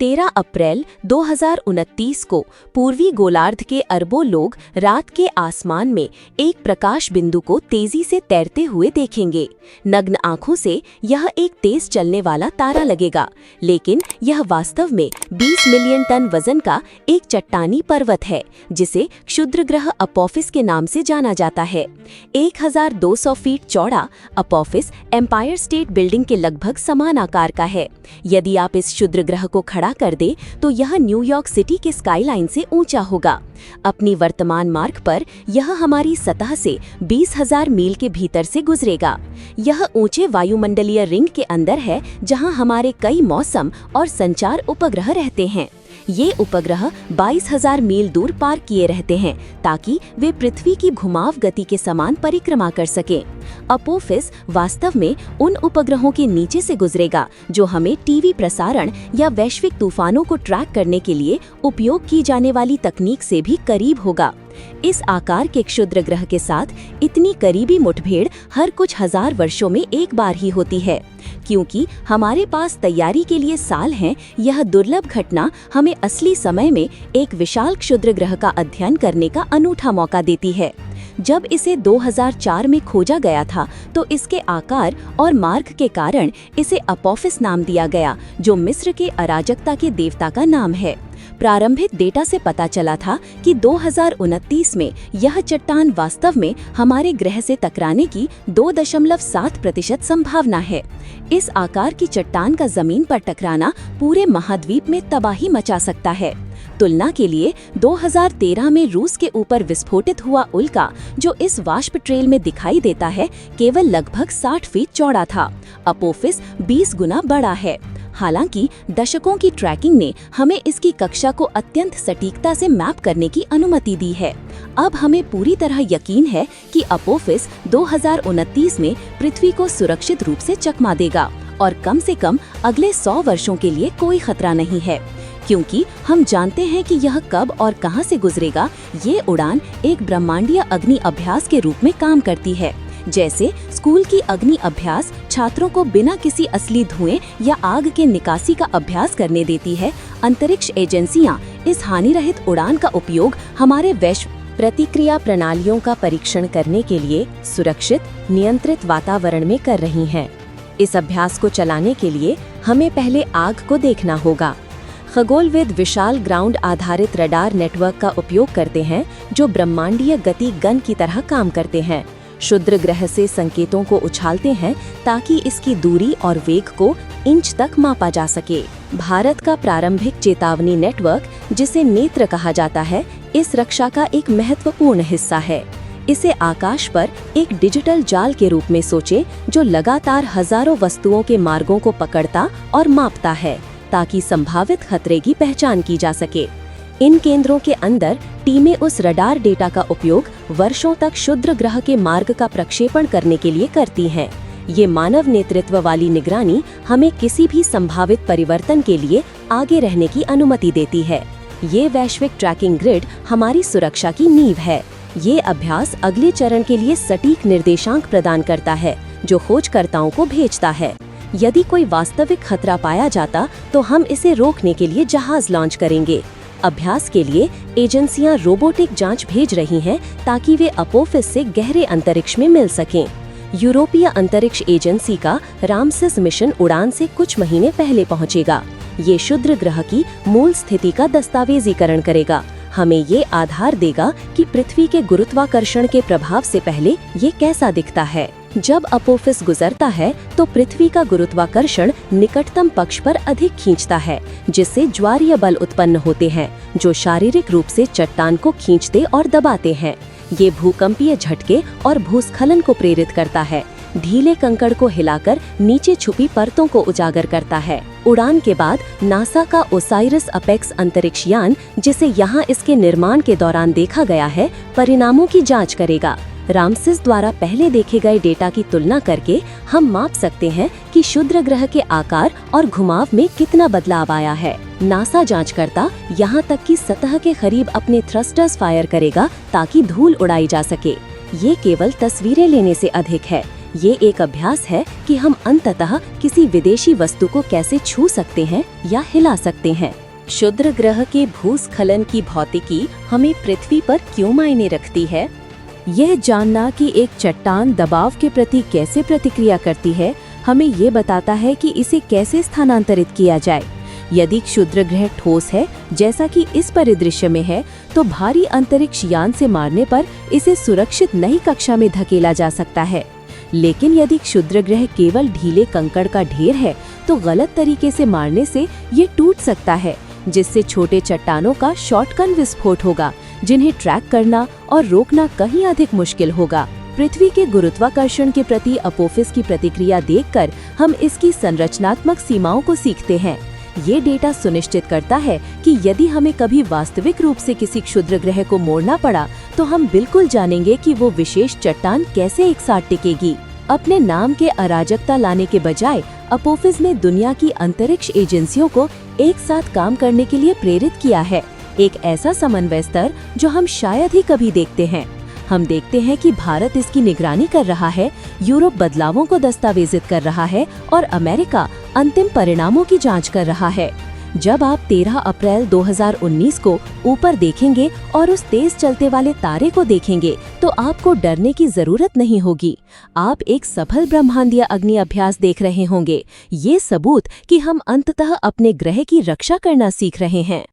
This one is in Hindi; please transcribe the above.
13 अप्रैल 2029 को पूर्वी गोलार्ध के अरबों लोग रात के आसमान में एक प्रकाश बिंदु को तेजी से तैरते हुए देखेंगे। नग्न आंखों से यह एक तेज चलने वाला तारा लगेगा, लेकिन यह वास्तव में 20 मिलियन टन वजन का एक चट्टानी पर्वत है, जिसे क्षुद्र ग्रह अपोफिस के नाम से जाना जाता है। 1200 फीट चौड़ा अपोफिस एम्पायर स्टेट बिल्डिंग के लगभग समान आकार का है। यदि आप इस क्षुद्र ग्रह को खड़ा कर दे तो यह न्यूयॉर्क सिटी के स्काईलाइन से ऊंचा होगा। अपनी वर्तमान मार्ग पर यह हमारी सतह से 20,000 मील के भीतर से गुजरेगा। यह ऊंचे वायुमंडलीय रिंग के अंदर है, जहां हमारे कई मौसम और संचार उपग्रह रहते हैं। ये उपग्रह 22,000 मील दूर पार किए रहते हैं, ताकि वे पृथ्वी की घुमाव गति के समान परिक्रमा कर सकें। अपोफिस वास्तव में उन उपग्रहों के नीचे से गुजरेगा जो हमें टीवी प्रसारण या वैश्विक तूफानों को ट्रैक करने के लिए उपयोग की जाने वाली तकनीक से भी करीब होगा। इस आकार के क्षुद्र ग्रह के साथ इतनी करीबी मुठभेड़ हर कुछ हजार वर्षों में एक बार ही होती है। क्योंकि हमारे पास तैयारी के लिए साल हैं, यह दुर्लभ घटना हमें असली समय में एक विशाल क्षुद्र ग्रह का अध्ययन करने का अनूठा मौका देती है। जब इसे 2004 में खोजा गया था तो इसके आकार और मार्ग के कारण इसे अपोफिस नाम दिया गया, जो मिस्र के अराजकता के देवता का नाम है। प्रारंभिक डेटा से पता चला था कि 2029 में यह चट्टान वास्तव में हमारे ग्रह से टकराने की 2.7% संभावना है। इस आकार की चट्टान का जमीन पर टकराना पूरे महाद्वीप में तबाही मचा सकता है। तुलना के लिए 2013 में रूस के ऊपर विस्फोटित हुआ उल्का, जो इस वाष्प ट्रेल में दिखाई देता है, केवल लगभग 60 फीट चौड़ा था। अपोफिस 20 गुना बड़ा है। हालांकि दशकों की ट्रैकिंग ने हमें इसकी कक्षा को अत्यंत सटीकता से मैप करने की अनुमति दी है। अब हमें पूरी तरह यकीन है कि अपोफिस 2029 में पृथ्वी को सुरक्षित रूप से चकमा देगा और कम से कम अगले 100 वर्षों के लिए कोई खतरा नहीं है। क्योंकि हम जानते हैं कि यह कब और कहां से गुजरेगा, ये उड़ान एक ब्रह्मांडीय अग्नि अभ्यास के रूप में काम करती है। जैसे स्कूल की अग्नि अभ्यास छात्रों को बिना किसी असली धुएं या आग के निकासी का अभ्यास करने देती है, अंतरिक्ष एजेंसियां इस हानिरहित उड़ान का उपयोग हमारे वैश्विक प्रतिक्रिया प्रणालियों का परीक्षण करने के लिए सुरक्षित, नियंत्रित वातावरण में कर रही हैं। इस अभ्यास को चलाने के लिए हमें पहले आग को देखना होगा। खगोलविद विशाल ग्राउंड आधारित रडार नेटवर्क का उपयोग करते हैं, जो ब्रह्मांडीय गति गन की तरह काम करते हैं। क्षुद्र ग्रह से संकेतों को उछालते हैं ताकि इसकी दूरी और वेग को इंच तक मापा जा सके। भारत का प्रारंभिक चेतावनी नेटवर्क, जिसे नेत्र कहा जाता है, इस रक्षा का एक महत्वपूर्ण हिस्सा है। इसे आकाश पर एक डिजिटल जाल के रूप में सोचें, जो लगातार हजारों वस्तुओं के मार्गों को पकड़ता और मापता है, ताकि संभावित खतरे की पहचान की जा सके। इन केंद्रों के अंदर टीमें उस रडार डेटा का उपयोग वर्षों तक क्षुद्र ग्रह के मार्ग का प्रक्षेपण करने के लिए करती हैं। ये मानव नेतृत्व वाली निगरानी हमें किसी भी संभावित परिवर्तन के लिए आगे रहने की अनुमति देती है। ये वैश्विक ट्रैकिंग ग्रिड हमारी सुरक्षा की नींव है। ये अभ्यास अगले चरण के लिए सटीक निर्देशांक प्रदान करता है, जो खोजकर्ताओं को भेजता है। यदि कोई वास्तविक खतरा पाया जाता तो हम इसे रोकने के लिए जहाज लॉन्च करेंगे। अभ्यास के लिए एजेंसियां रोबोटिक जांच भेज रही हैं, ताकि वे अपोफिस से गहरे अंतरिक्ष में मिल सकें। यूरोपीय अंतरिक्ष एजेंसी का रामसेस मिशन उड़ान से कुछ महीने पहले पहुंचेगा। ये क्षुद्र ग्रह की मूल स्थिति का दस्तावेजीकरण करेगा, हमें ये आधार देगा कि पृथ्वी के गुरुत्वाकर्षण के प्रभाव से पहले ये कैसा दिखता है। जब अपोफिस गुजरता है तो पृथ्वी का गुरुत्वाकर्षण निकटतम पक्ष पर अधिक खींचता है, जिससे ज्वारीय बल उत्पन्न होते हैं, जो शारीरिक रूप से चट्टान को खींचते और दबाते हैं। ये भूकंपीय झटके और भूस्खलन को प्रेरित करता है, ढीले कंकड़ को हिलाकर नीचे छुपी परतों को उजागर करता है। उड़ान के बाद नासा का ओसाइरिस अपेक्स अंतरिक्ष यान, जिसे यहाँ इसके निर्माण के दौरान देखा गया है, परिणामों की जांच करेगा। रामसेस द्वारा पहले देखे गए डेटा की तुलना करके हम माप सकते हैं कि क्षुद्र ग्रह के आकार और घुमाव में कितना बदलाव आया है। नासा जांचकर्ता यहाँ तक कि सतह के करीब अपने थ्रस्टर्स फायर करेगा ताकि धूल उड़ाई जा सके। ये केवल तस्वीरें लेने से अधिक है। ये एक अभ्यास है कि हम अंततः किसी विदेशी वस्तु को कैसे छू सकते हैं या हिला सकते हैं। क्षुद्र ग्रह के भूस्खलन की भौतिकी हमें पृथ्वी पर क्यों मायने रखती है? यह जानना कि एक चट्टान दबाव के प्रति कैसे प्रतिक्रिया करती है, हमें ये बताता है कि इसे कैसे स्थानांतरित किया जाए। यदि क्षुद्र ग्रह ठोस है, जैसा कि इस परिदृश्य में है, तो भारी अंतरिक्ष यान से मारने पर इसे सुरक्षित नई कक्षा में धकेला जा सकता है। लेकिन यदि क्षुद्र ग्रह केवल ढीले कंकड़ का ढेर है, तो गलत तरीके से मारने से ये टूट सकता है, जिससे छोटे चट्टानों का शॉटगन विस्फोट होगा, जिन्हें ट्रैक करना और रोकना कहीं अधिक मुश्किल होगा। पृथ्वी के गुरुत्वाकर्षण के प्रति अपोफिस की प्रतिक्रिया देखकर हम इसकी संरचनात्मक सीमाओं को सीखते हैं। ये डेटा सुनिश्चित करता है कि यदि हमें कभी वास्तविक रूप से किसी क्षुद्र ग्रह को मोड़ना पड़ा, तो हम बिल्कुल जानेंगे कि वो विशेष चट्टान कैसे एक साथ टिकेगी। अपने नाम के अराजकता लाने के बजाय अपोफिस ने दुनिया की अंतरिक्ष एजेंसियों को एक साथ काम करने के लिए प्रेरित किया है, एक ऐसा समन्वय स्तर जो हम शायद ही कभी देखते हैं। हम देखते हैं कि भारत इसकी निगरानी कर रहा है, यूरोप बदलावों को दस्तावेजित कर रहा है और अमेरिका अंतिम परिणामों की जांच कर रहा है। जब आप 13 अप्रैल 2019 को ऊपर देखेंगे और उस तेज चलते वाले तारे को देखेंगे, तो आपको डरने की जरूरत नहीं होगी। आप एक सफल ब्रह्मांडीय अग्नि अभ्यास देख रहे होंगे। ये सबूत कि हम अंततः अपने ग्रह की रक्षा करना सीख रहे हैं।